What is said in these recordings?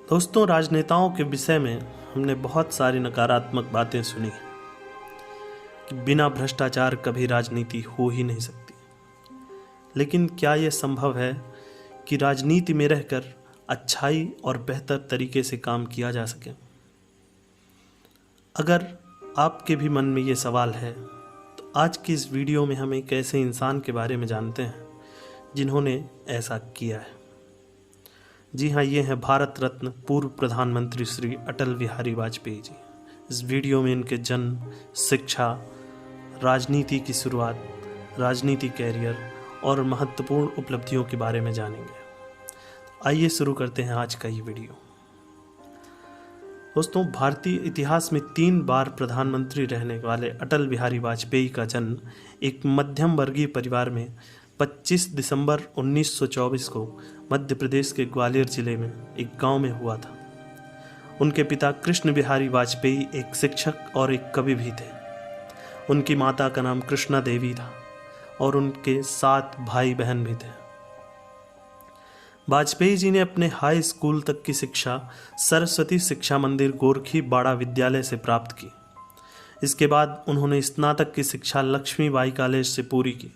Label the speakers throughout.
Speaker 1: दोस्तों, राजनेताओं के विषय में हमने बहुत सारी नकारात्मक बातें सुनी कि बिना भ्रष्टाचार कभी राजनीति हो ही नहीं सकती। लेकिन क्या यह संभव है कि राजनीति में रहकर अच्छाई और बेहतर तरीके से काम किया जा सके? अगर आपके भी मन में ये सवाल है तो आज की इस वीडियो में हम एक ऐसे इंसान के बारे में जानते हैं जिन्होंने ऐसा किया है। जी हाँ, ये हैं भारत रत्न पूर्व प्रधानमंत्री श्री अटल बिहारी वाजपेयी जी। इस वीडियो में इनके जन्म, शिक्षा, राजनीति की शुरुआत, राजनीति कैरियर और महत्वपूर्ण उपलब्धियों के बारे में जानेंगे। आइए शुरू करते हैं आज का ये वीडियो। दोस्तों, भारतीय इतिहास में 3 बार प्रधानमंत्री रहने वाले अटल बिहारी वाजपेयी का जन्म एक मध्यम वर्गीय परिवार में 25 दिसंबर 1924 को मध्य प्रदेश के ग्वालियर जिले में एक गांव में हुआ था। उनके पिता कृष्ण बिहारी वाजपेयी एक शिक्षक और एक कवि भी थे। उनकी माता का नाम कृष्णा देवी था और उनके 7 भाई बहन भी थे। वाजपेयी जी ने अपने हाई स्कूल तक की शिक्षा सरस्वती शिक्षा मंदिर गोरखी बाड़ा विद्यालय से प्राप्त की। इसके बाद उन्होंने स्नातक की शिक्षा लक्ष्मीबाई कॉलेज से पूरी की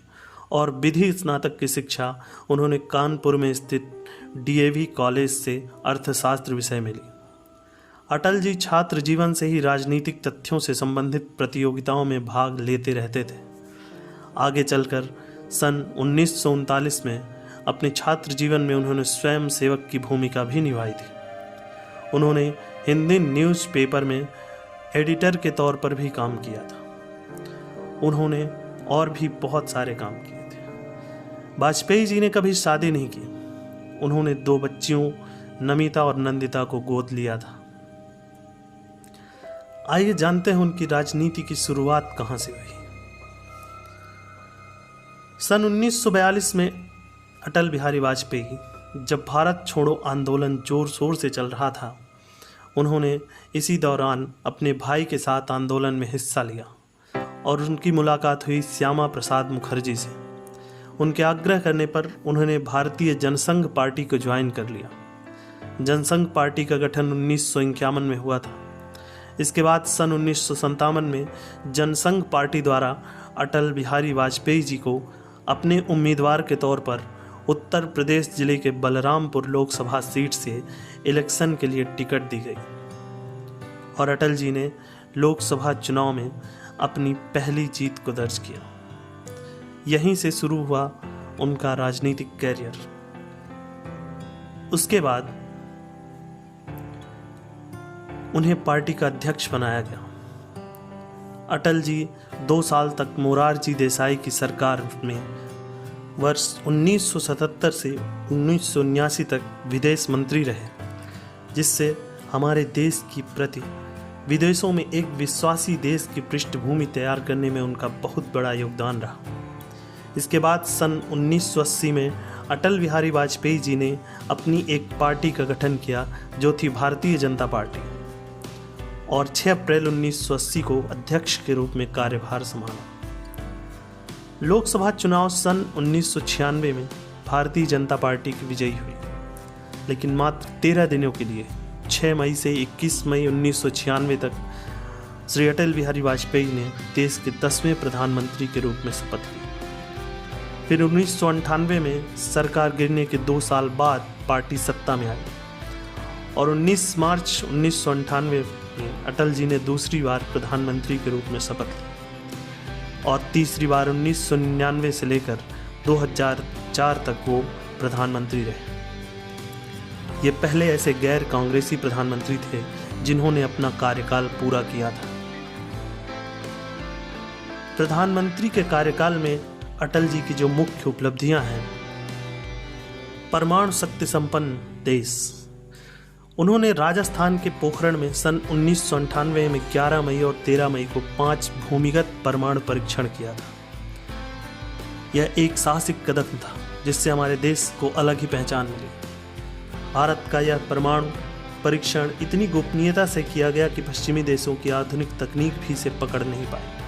Speaker 1: और विधि स्नातक की शिक्षा उन्होंने कानपुर में स्थित डीएवी कॉलेज से अर्थशास्त्र विषय में ली। अटल जी छात्र जीवन से ही राजनीतिक तथ्यों से संबंधित प्रतियोगिताओं में भाग लेते रहते थे। आगे चलकर सन 1939 में अपने छात्र जीवन में उन्होंने स्वयं सेवक की भूमिका भी निभाई थी। उन्होंने हिंदी न्यूज़पेपर में एडिटर के तौर पर भी काम किया था। उन्होंने और भी बहुत सारे काम किए थे। वाजपेयी जी ने कभी शादी नहीं की। उन्होंने 2 बच्चियों नमिता और नंदिता को गोद लिया था। आइए जानते हैं उनकी राजनीति की शुरुआत कहां से हुई। सन 1942 में अटल बिहारी वाजपेयी जब भारत छोड़ो आंदोलन जोर शोर से चल रहा था, उन्होंने इसी दौरान अपने भाई के साथ आंदोलन में हिस्सा लिया और उनकी मुलाकात हुई श्यामा प्रसाद मुखर्जी से। उनके आग्रह करने पर उन्होंने भारतीय जनसंघ पार्टी को ज्वाइन कर लिया। जनसंघ पार्टी का गठन 1951 में हुआ था। इसके बाद सन 1957 में जनसंघ पार्टी द्वारा अटल बिहारी वाजपेयी जी को अपने उम्मीदवार के तौर पर उत्तर प्रदेश जिले के बलरामपुर लोकसभा सीट से इलेक्शन के लिए टिकट दी गई और अटल जी ने लोकसभा चुनाव में अपनी पहली जीत को दर्ज किया। यहीं से शुरू हुआ उनका राजनीतिक कैरियर। उसके बाद उन्हें पार्टी का अध्यक्ष बनाया गया। अटल जी 2 साल तक मोरारजी देसाई की सरकार में वर्ष 1977 से 1979 तक विदेश मंत्री रहे, जिससे हमारे देश की प्रति विदेशों में एक विश्वासी देश की पृष्ठभूमि तैयार करने में उनका बहुत बड़ा योगदान रहा। इसके बाद सन 1980 में अटल बिहारी वाजपेयी जी ने अपनी एक पार्टी का गठन किया जो थी भारतीय जनता पार्टी, और 6 अप्रैल 1980 को अध्यक्ष के रूप में कार्यभार संभाला। लोकसभा चुनाव सन 1996 में भारतीय जनता पार्टी की विजयी हुई, लेकिन मात्र 13 दिनों के लिए 6 मई से 21 मई 1996 तक श्री अटल बिहारी वाजपेयी ने देश के 10वें प्रधानमंत्री के रूप में शपथ ली। फिर 1998 में सरकार गिरने के 2 साल बाद पार्टी सत्ता में आई और 19 मार्च 1998 में अटल जी ने दूसरी बार प्रधानमंत्री के रूप में शपथ ली और तीसरी बार 1999 से लेकर 2004 तक वो प्रधानमंत्री रहे। ये पहले ऐसे गैर कांग्रेसी प्रधानमंत्री थे जिन्होंने अपना कार्यकाल पूरा किया था। प्रधानमंत्री के कार्यकाल में अटल जी की जो मुख्य उपलब्धियां हैं: परमाणु शक्ति संपन्न देश। उन्होंने राजस्थान के पोखरण में सन 1998 में 11 मई और 13 मई को 5 भूमिगत परमाणु परीक्षण किया था। यह एक साहसिक कदम था जिससे हमारे देश को अलग ही पहचान मिली। भारत का यह परमाणु परीक्षण इतनी गोपनीयता से किया गया कि पश्चिमी देशों की आधुनिक तकनीक भी इसे पकड़ नहीं पाई।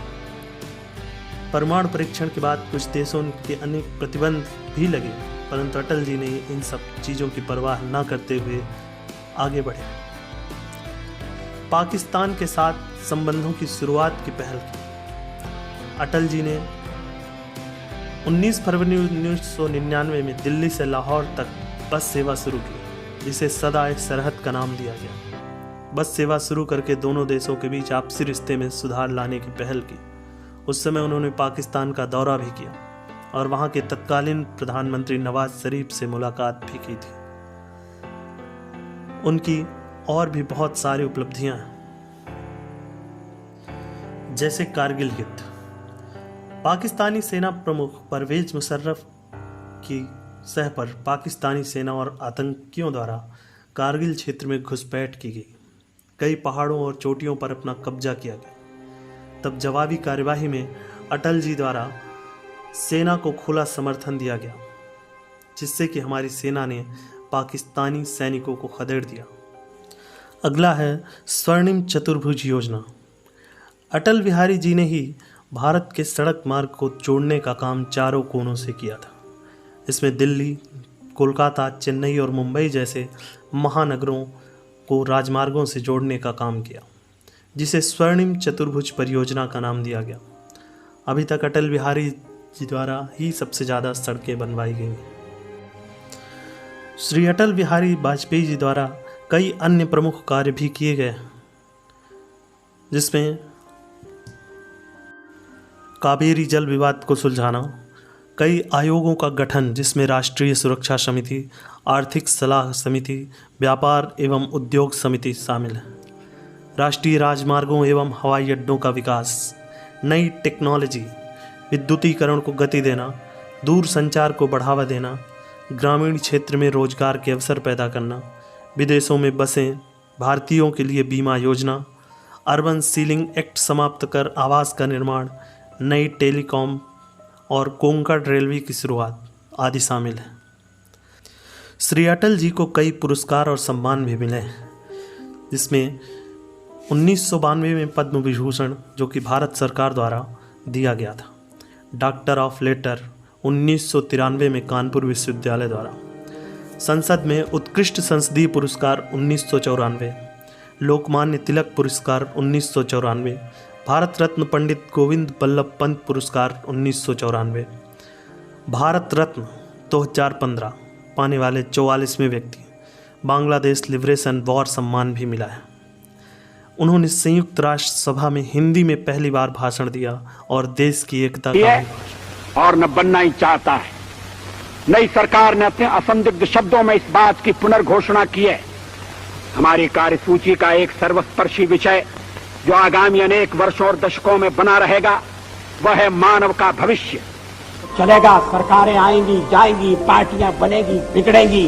Speaker 1: परमाणु परीक्षण के बाद कुछ देशों के अनेक प्रतिबंध भी लगे, परंतु अटल जी ने इन सब चीज़ों की परवाह न करते हुए आगे बढ़े। पाकिस्तान के साथ संबंधों की शुरुआत की पहल की। अटल जी ने 19 फरवरी 1999 में दिल्ली से लाहौर तक बस सेवा शुरू की, जिसे सदा सरहद का नाम दिया गया। बस सेवा शुरू करके दोनों देशों के बीच आपसी रिश्ते में सुधार लाने की पहल की। उस समय उन्होंने पाकिस्तान का दौरा भी किया और वहां के तत्कालीन प्रधानमंत्री नवाज शरीफ से मुलाकात भी की थी। उनकी और भी बहुत सारी उपलब्धियां हैं, जैसे कारगिल युद्ध। पाकिस्तानी सेना प्रमुख परवेज मुशर्रफ की सह पर पाकिस्तानी सेना और आतंकियों द्वारा कारगिल क्षेत्र में घुसपैठ की गई। कई पहाड़ों और चोटियों पर अपना कब्जा किया गया। तब जवाबी कार्यवाही में अटल जी द्वारा सेना को खुला समर्थन दिया गया, जिससे कि हमारी सेना ने पाकिस्तानी सैनिकों को खदेड़ दिया। अगला है स्वर्णिम चतुर्भुज योजना। अटल बिहारी जी ने ही भारत के सड़क मार्ग को जोड़ने का काम चारों कोनों से किया था। इसमें दिल्ली, कोलकाता, चेन्नई और मुंबई जैसे महानगरों को राजमार्गों से जोड़ने का काम किया, जिसे स्वर्णिम चतुर्भुज परियोजना का नाम दिया गया। अभी तक अटल बिहारी जी द्वारा ही सबसे ज़्यादा सड़कें बनवाई गई हैं। श्री अटल बिहारी वाजपेयी जी द्वारा कई अन्य प्रमुख कार्य भी किए गए, जिसमें कावेरी जल विवाद को सुलझाना, कई आयोगों का गठन जिसमें राष्ट्रीय सुरक्षा समिति, आर्थिक सलाह समिति, व्यापार एवं उद्योग समिति शामिल है, राष्ट्रीय राजमार्गों एवं हवाई अड्डों का विकास, नई टेक्नोलॉजी, विद्युतीकरण को गति देना, दूर संचार को बढ़ावा देना, ग्रामीण क्षेत्र में रोजगार के अवसर पैदा करना, विदेशों में बसें, भारतीयों के लिए बीमा योजना, अर्बन सीलिंग एक्ट समाप्त कर आवास का निर्माण, नई टेलीकॉम और कोंकण रेलवे की शुरुआत आदि शामिल है। श्री अटल जी को कई पुरस्कार और सम्मान भी मिले हैं, जिसमें 1992 में पद्म विभूषण, जो कि भारत सरकार द्वारा दिया गया था, डॉक्टर ऑफ लेटर 1993 में कानपुर विश्वविद्यालय द्वारा, संसद में उत्कृष्ट संसदीय पुरस्कार 1994, लोकमान्य तिलक पुरस्कार 1994, भारत रत्न पंडित गोविंद बल्लभ पंत पुरस्कार 1994, भारत रत्न 2015 पाने वाले 44वें व्यक्ति, बांग्लादेश लिबरेशन वॉर सम्मान भी मिला है। उन्होंने संयुक्त राष्ट्र सभा में हिंदी में पहली बार भाषण दिया और देश की एकता का
Speaker 2: और न बनना ही चाहता है। नई सरकार ने अपने असंदिग्ध शब्दों में इस बात की पुनर्घोषणा की है। हमारी कार्यसूची का एक सर्वस्पर्शी विषय जो आगामी अनेक वर्षों और दशकों में बना रहेगा, वह है मानव का भविष्य। चलेगा, सरकारें आएंगी जाएंगी, पार्टियां बनेगी बिगड़ेंगी,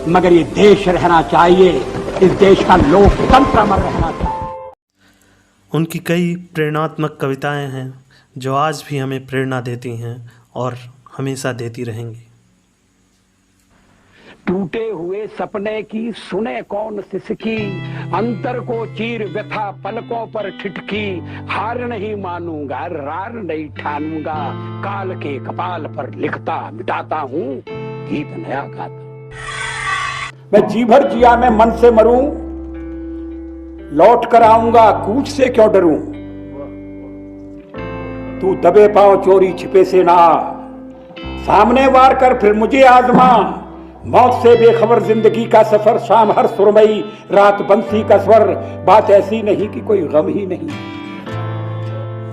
Speaker 2: मगर ये देश रहना चाहिए, इस देश का लोकतंत्र अमर रहना चाहिए।
Speaker 1: उनकी कई प्रेरणात्मक कविताएं हैं जो आज भी हमें प्रेरणा देती हैं और हमेशा देती रहेंगी।
Speaker 2: टूटे हुए सपने की सुने कौन सिसकी, अंतर को चीर व्यथा पलकों पर ठिठकी, हार नहीं मानूंगा रार नहीं ठानूंगा, काल के कपाल पर लिखता मिटाता हूँ गीत नया गाता। मैं जी भर जिया मैं मन से मरूं, लौट कर आऊंगा कूच से क्यों डरूं, तू दबे पांव चोरी छिपे से ना, सामने वार कर फिर मुझे आजमा, मौत से बेखबर जिंदगी का सफर, शाम हर सुरमई रात बंसी का स्वर, बात ऐसी नहीं कि कोई गम ही नहीं।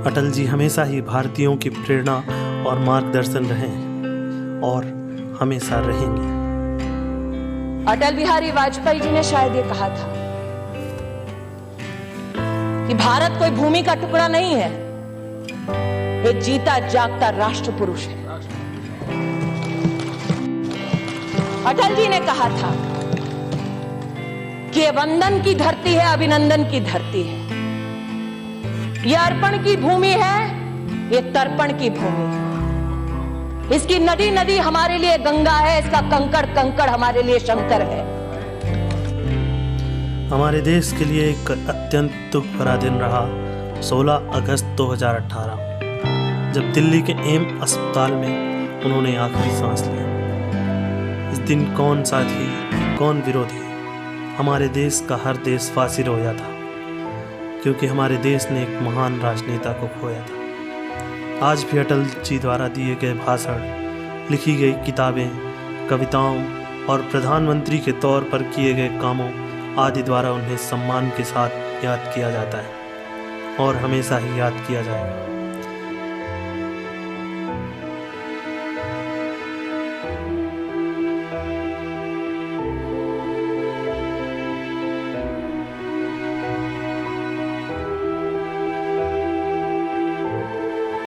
Speaker 1: अटल जी हमेशा ही भारतीयों की प्रेरणा और मार्गदर्शन रहे हैं और हमेशा रहेंगे।
Speaker 3: अटल बिहारी वाजपेयी जी ने शायद ये कहा था कि भारत कोई भूमि का टुकड़ा नहीं है, एक जीता जागता राष्ट्र पुरुष है। अटल जी ने कहा था कि ये वंदन की धरती है, अभिनंदन की धरती है, ये अर्पण की भूमि है, ये तर्पण की भूमि है। इसकी नदी नदी हमारे लिए गंगा है, इसका कंकड़ कंकड़ हमारे लिए शंकर है।
Speaker 1: हमारे देश के लिए एक अत्यंत दुख भरा दिन रहा 16 अगस्त 2018, जब दिल्ली के एम्स अस्पताल में उन्होंने आखिरी सांस लिया। इस दिन कौन साथी कौन विरोधी हमारे देश का हर देशवासी रोया था, क्योंकि हमारे देश ने एक महान राजनेता को खोया था। आज भी अटल जी द्वारा दिए गए भाषण, लिखी गई किताबें, कविताओं और प्रधानमंत्री के तौर पर किए गए कामों आदि द्वारा उन्हें सम्मान के साथ याद किया जाता है और हमेशा ही याद किया जाएगा।